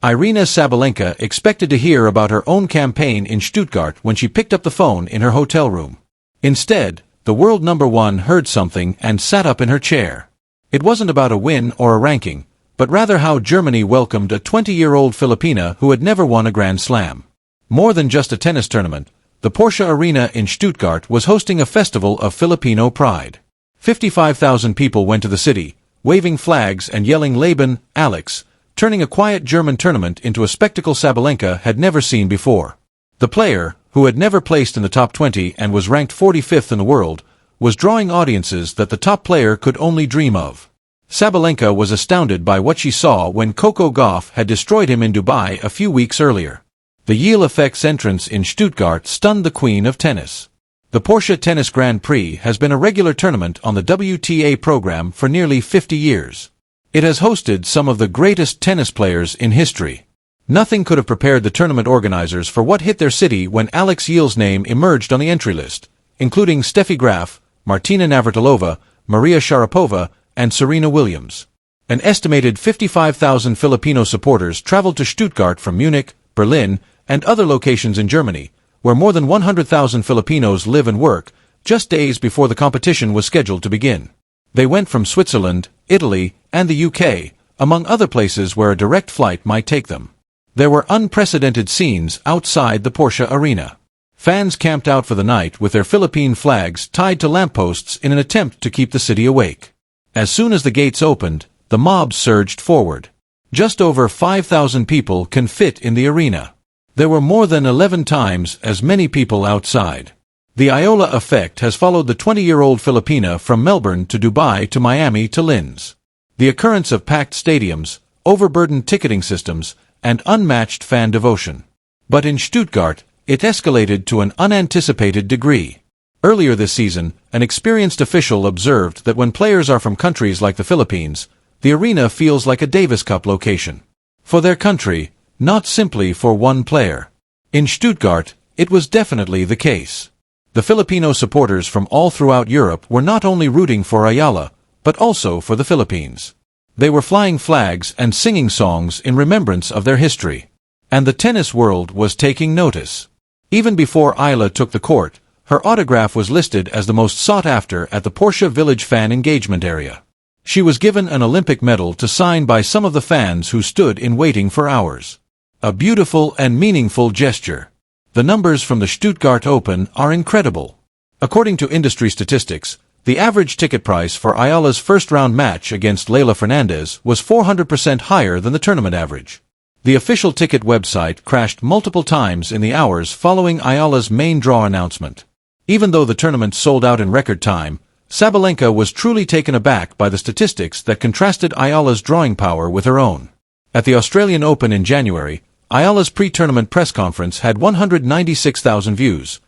Aryna Sabalenka expected to hear about her own campaign in Stuttgart when she picked up the phone in her hotel room. Instead, the world number one heard something and sat up in her chair. It wasn't about a win or a ranking, but rather how Germany welcomed a 20-year-old Filipina who had never won a Grand Slam. More than just a tennis tournament, the Porsche Arena in Stuttgart was hosting a festival of Filipino pride. 55,000 people went to the city, waving flags and yelling Laban, Alex, turning a quiet German tournament into a spectacle Sabalenka had never seen before. The player, who had never placed in the top 20 and was ranked 45th in the world, was drawing audiences that the top player could only dream of. Sabalenka was astounded by what she saw when Coco Gauff had destroyed him in Dubai a few weeks earlier. The Eala effect's entrance in Stuttgart stunned the queen of tennis. The Porsche Tennis Grand Prix has been a regular tournament on the WTA program for nearly 50 years. It has hosted some of the greatest tennis players in history. Nothing could have prepared the tournament organizers for what hit their city when Alex Eala's name emerged on the entry list, including Steffi Graf, Martina Navratilova, Maria Sharapova, and Serena Williams. An estimated 55,000 Filipino supporters traveled to Stuttgart from Munich, Berlin, and other locations in Germany, where more than 100,000 Filipinos live and work, just days before the competition was scheduled to begin. They went from Switzerland, Italy, and the UK, among other places where a direct flight might take them. There were unprecedented scenes outside the Porsche Arena. Fans camped out for the night with their Philippine flags tied to lampposts in an attempt to keep the city awake. As soon as the gates opened, the mob surged forward. Just over 5,000 people can fit in the arena. There were more than 11 times as many people outside. The Eala effect has followed the 20-year-old Filipina from Melbourne to Dubai to Miami to Linz. The occurrence of packed stadiums, overburdened ticketing systems, and unmatched fan devotion. But in Stuttgart, it escalated to an unanticipated degree. Earlier this season, an experienced official observed that when players are from countries like the Philippines, the arena feels like a Davis Cup location. For their country, not simply for one player. In Stuttgart, it was definitely the case. The Filipino supporters from all throughout Europe were not only rooting for Eala, but also for the Philippines. They were flying flags and singing songs in remembrance of their history. And the tennis world was taking notice. Even before Eala took the court, her autograph was listed as the most sought after at the Porsche Village fan engagement area. She was given an Olympic medal to sign by some of the fans who stood in waiting for hours. A beautiful and meaningful gesture. The numbers from the Stuttgart Open are incredible. According to industry statistics, the average ticket price for Eala's first-round match against Leylah Fernandez was 400% higher than the tournament average. The official ticket website crashed multiple times in the hours following Eala's main draw announcement. Even though the tournament sold out in record time, Sabalenka was truly taken aback by the statistics that contrasted Eala's drawing power with her own. At the Australian Open in January, Eala's pre-tournament press conference had 196,000 views,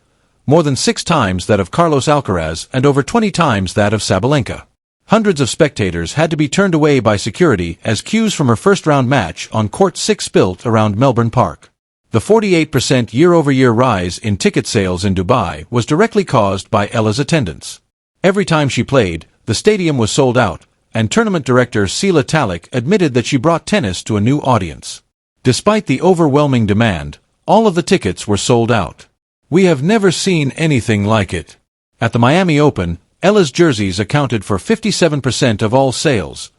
more than 6 times that of Carlos Alcaraz and over 20 times that of Sabalenka. Hundreds of spectators had to be turned away by security as queues from her first-round match on Court 6 built around Melbourne Park. The 48% year-over-year rise in ticket sales in Dubai was directly caused by Eala's attendance. Every time she played, the stadium was sold out, and tournament director Sheila Talik admitted that she brought tennis to a new audience. Despite the overwhelming demand, all of the tickets were sold out. We have never seen anything like it. At the Miami Open, Eala's jerseys accounted for 57% of all sales,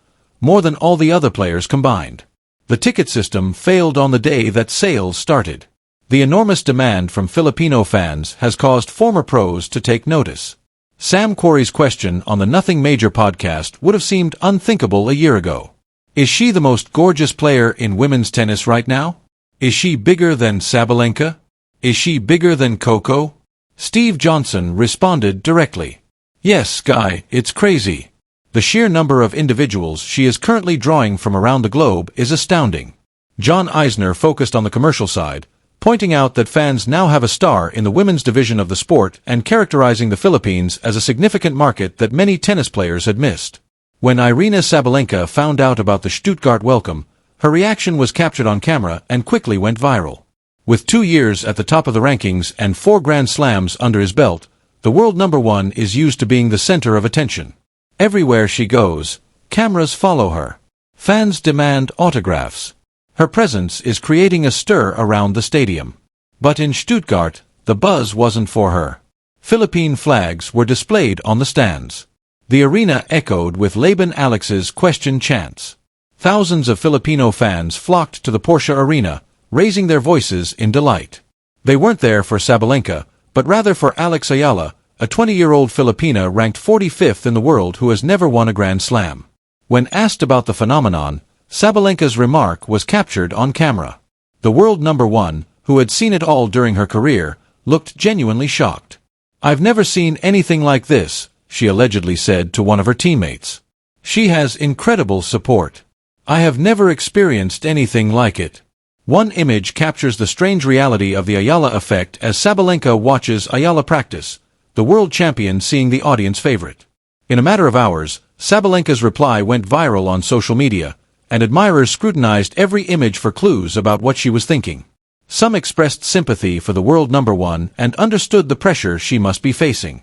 more than all the other players combined. The ticket system failed on the day that sales started. The enormous demand from Filipino fans has caused former pros to take notice. Sam Quarry's question on the Nothing Major podcast would have seemed unthinkable a year ago. Is she the most gorgeous player in women's tennis right now? Is she bigger than Sabalenka? Is she bigger than Coco? Steve Johnson responded directly. Yes, Guy, it's crazy. The sheer number of individuals she is currently drawing from around the globe is astounding. John Eisner focused on the commercial side, pointing out that fans now have a star in the women's division of the sport and characterizing the Philippines as a significant market that many tennis players had missed. When Aryna Sabalenka found out about the Stuttgart welcome, her reaction was captured on camera and quickly went viral. With 2 years at the top of the rankings and 4 Grand Slams under his belt, the world number one is used to being the center of attention. Everywhere she goes, cameras follow her. Fans demand autographs. Her presence is creating a stir around the stadium. But in Stuttgart, the buzz wasn't for her. Philippine flags were displayed on the stands. The arena echoed with Laban Alex's question chants. Thousands of Filipino fans flocked to the Porsche Arena, raising their voices in delight. They weren't there for Sabalenka, but rather for Alex Eala, a 20-year-old Filipina ranked 45th in the world who has never won a Grand Slam. When asked about the phenomenon, Sabalenka's remark was captured on camera. The world number one, who had seen it all during her career, looked genuinely shocked. "I've never seen anything like this," she allegedly said to one of her teammates. "She has incredible support. I have never experienced anything like it." One image captures the strange reality of the Eala effect as Sabalenka watches Eala practice, the world champion seeing the audience favorite. In a matter of hours, Sabalenka's reply went viral on social media, and admirers scrutinized every image for clues about what she was thinking. Some expressed sympathy for the world number one and understood the pressure she must be facing.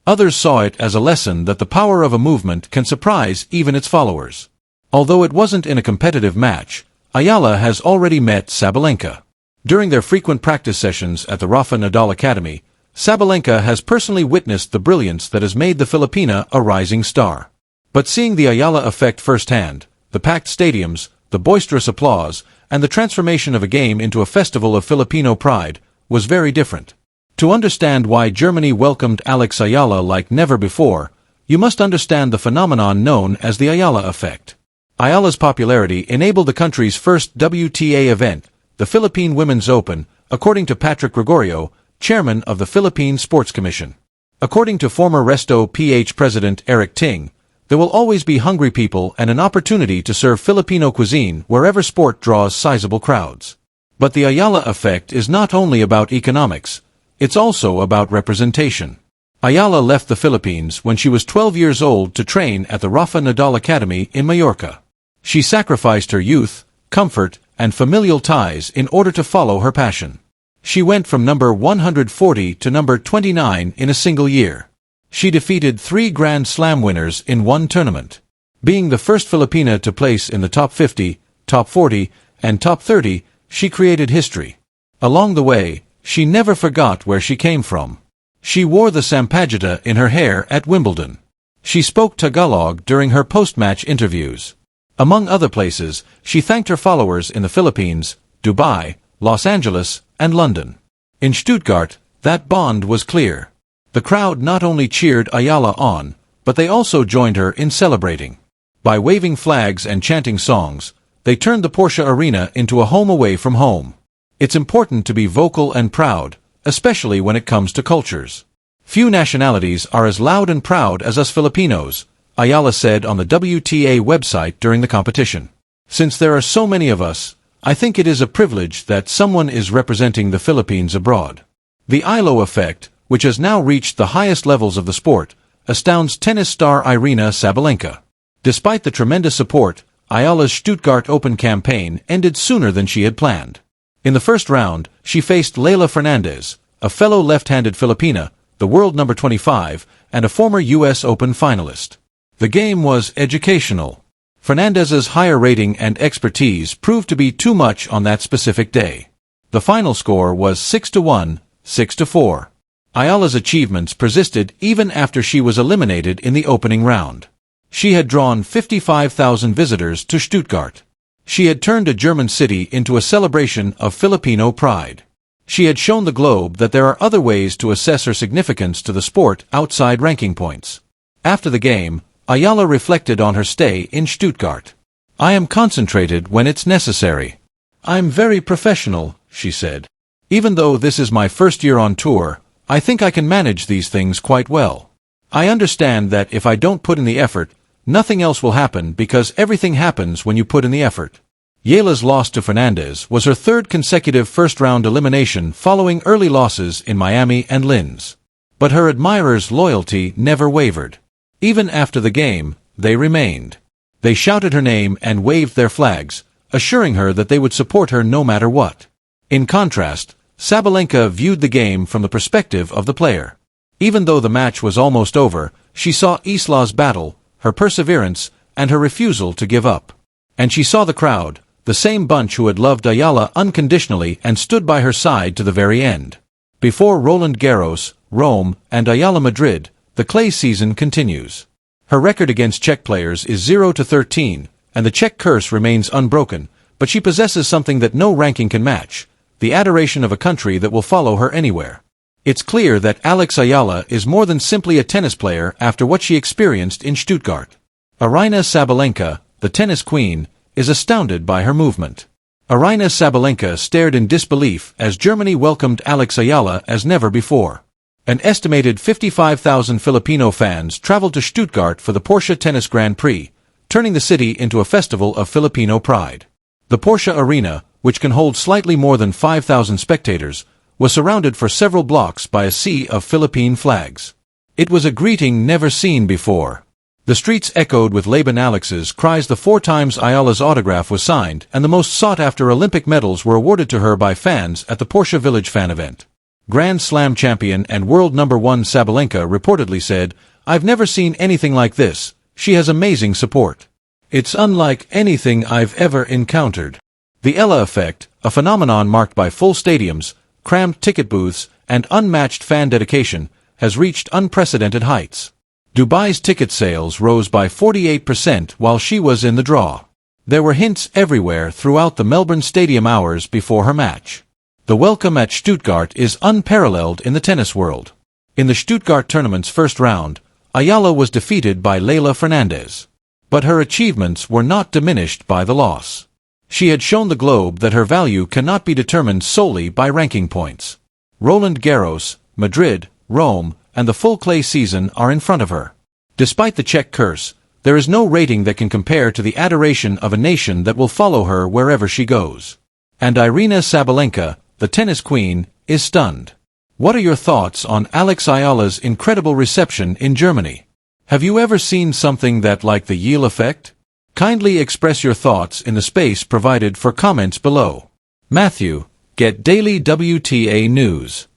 Others saw it as a lesson that the power of a movement can surprise even its followers. Although it wasn't in a competitive match, Eala has already met Sabalenka. During their frequent practice sessions at the Rafa Nadal Academy, Sabalenka has personally witnessed the brilliance that has made the Filipina a rising star. But seeing the Eala effect firsthand, the packed stadiums, the boisterous applause, and the transformation of a game into a festival of Filipino pride, was very different. To understand why Germany welcomed Alex Eala like never before, you must understand the phenomenon known as the Eala effect. Eala's popularity enabled the country's first WTA event, the Philippine Women's Open, according to Patrick Gregorio, chairman of the Philippine Sports Commission. According to former Resto PH president Eric Ting, there will always be hungry people and an opportunity to serve Filipino cuisine wherever sport draws sizable crowds. But the Eala effect is not only about economics, it's also about representation. Eala left the Philippines when she was 12 years old to train at the Rafa Nadal Academy in Mallorca. She sacrificed her youth, comfort, and familial ties in order to follow her passion. She went from number 140 to number 29 in a single year. She defeated 3 Grand Slam winners in one tournament. Being the first Filipina to place in the top 50, top 40, and top 30, she created history. Along the way, she never forgot where she came from. She wore the sampaguita in her hair at Wimbledon. She spoke Tagalog during her post-match interviews. Among other places, she thanked her followers in the Philippines, Dubai, Los Angeles, and London. In Stuttgart, that bond was clear. The crowd not only cheered Eala on, but they also joined her in celebrating. By waving flags and chanting songs, they turned the Porsche Arena into a home away from home. It's important to be vocal and proud, especially when it comes to cultures. Few nationalities are as loud and proud as us Filipinos, Eala said on the WTA website during the competition. Since there are so many of us, I think it is a privilege that someone is representing the Philippines abroad. The Eala effect, which has now reached the highest levels of the sport, astounds tennis star Aryna Sabalenka. Despite the tremendous support, Eala's Stuttgart Open campaign ended sooner than she had planned. In the first round, she faced Leylah Fernandez, a fellow left-handed Filipina, the world number 25, and a former U.S. Open finalist. The game was educational. Fernandez's higher rating and expertise proved to be too much on that specific day. The final score was 6-1, 6-4. Eala's achievements persisted even after she was eliminated in the opening round. She had drawn 55,000 visitors to Stuttgart. She had turned a German city into a celebration of Filipino pride. She had shown the globe that there are other ways to assess her significance to the sport outside ranking points. After the game, Eala reflected on her stay in Stuttgart. "I am concentrated when it's necessary. I'm very professional," she said. "Even though this is my first year on tour, I think I can manage these things quite well. I understand that if I don't put in the effort, nothing else will happen because everything happens when you put in the effort." Eala's loss to Fernandez was her third consecutive first-round elimination following early losses in Miami and Linz. But her admirers' loyalty never wavered. Even after the game, they remained. They shouted her name and waved their flags, assuring her that they would support her no matter what. In contrast, Sabalenka viewed the game from the perspective of the player. Even though the match was almost over, she saw Isla's battle, her perseverance, and her refusal to give up. And she saw the crowd, the same bunch who had loved Eala unconditionally and stood by her side to the very end. Before Roland Garros, Rome, and Eala Madrid, the clay season continues. Her record against Czech players is 0-13, and the Czech curse remains unbroken, but she possesses something that no ranking can match: the adoration of a country that will follow her anywhere. It's clear that Alex Eala is more than simply a tennis player after what she experienced in Stuttgart. Aryna Sabalenka, the tennis queen, is astounded by her movement. Aryna Sabalenka stared in disbelief as Germany welcomed Alex Eala as never before. An estimated 55,000 Filipino fans traveled to Stuttgart for the Porsche Tennis Grand Prix, turning the city into a festival of Filipino pride. The Porsche Arena, which can hold slightly more than 5,000 spectators, was surrounded for several blocks by a sea of Philippine flags. It was a greeting never seen before. The streets echoed with Laban Alex's cries. The 4 times Eala's autograph was signed, and the most sought-after Olympic medals were awarded to her by fans at the Porsche Village fan event. Grand Slam champion and world number 1 Sabalenka reportedly said, "I've never seen anything like this. She has amazing support. It's unlike anything I've ever encountered." The Eala effect, a phenomenon marked by full stadiums, crammed ticket booths, and unmatched fan dedication, has reached unprecedented heights. Dubai's ticket sales rose by 48% while she was in the draw. There were hints everywhere throughout the Melbourne Stadium hours before her match. The welcome at Stuttgart is unparalleled in the tennis world. In the Stuttgart tournament's first round, Eala was defeated by Leylah Fernandez. But her achievements were not diminished by the loss. She had shown the globe that her value cannot be determined solely by ranking points. Roland Garros, Madrid, Rome, and the full clay season are in front of her. Despite the Czech curse, there is no rating that can compare to the adoration of a nation that will follow her wherever she goes. And Aryna Sabalenka, the tennis queen, is stunned. What are your thoughts on Alex Eala's incredible reception in Germany? Have you ever seen something that like the Eala effect? Kindly express your thoughts in the space provided for comments below. Matthew, get daily WTA news.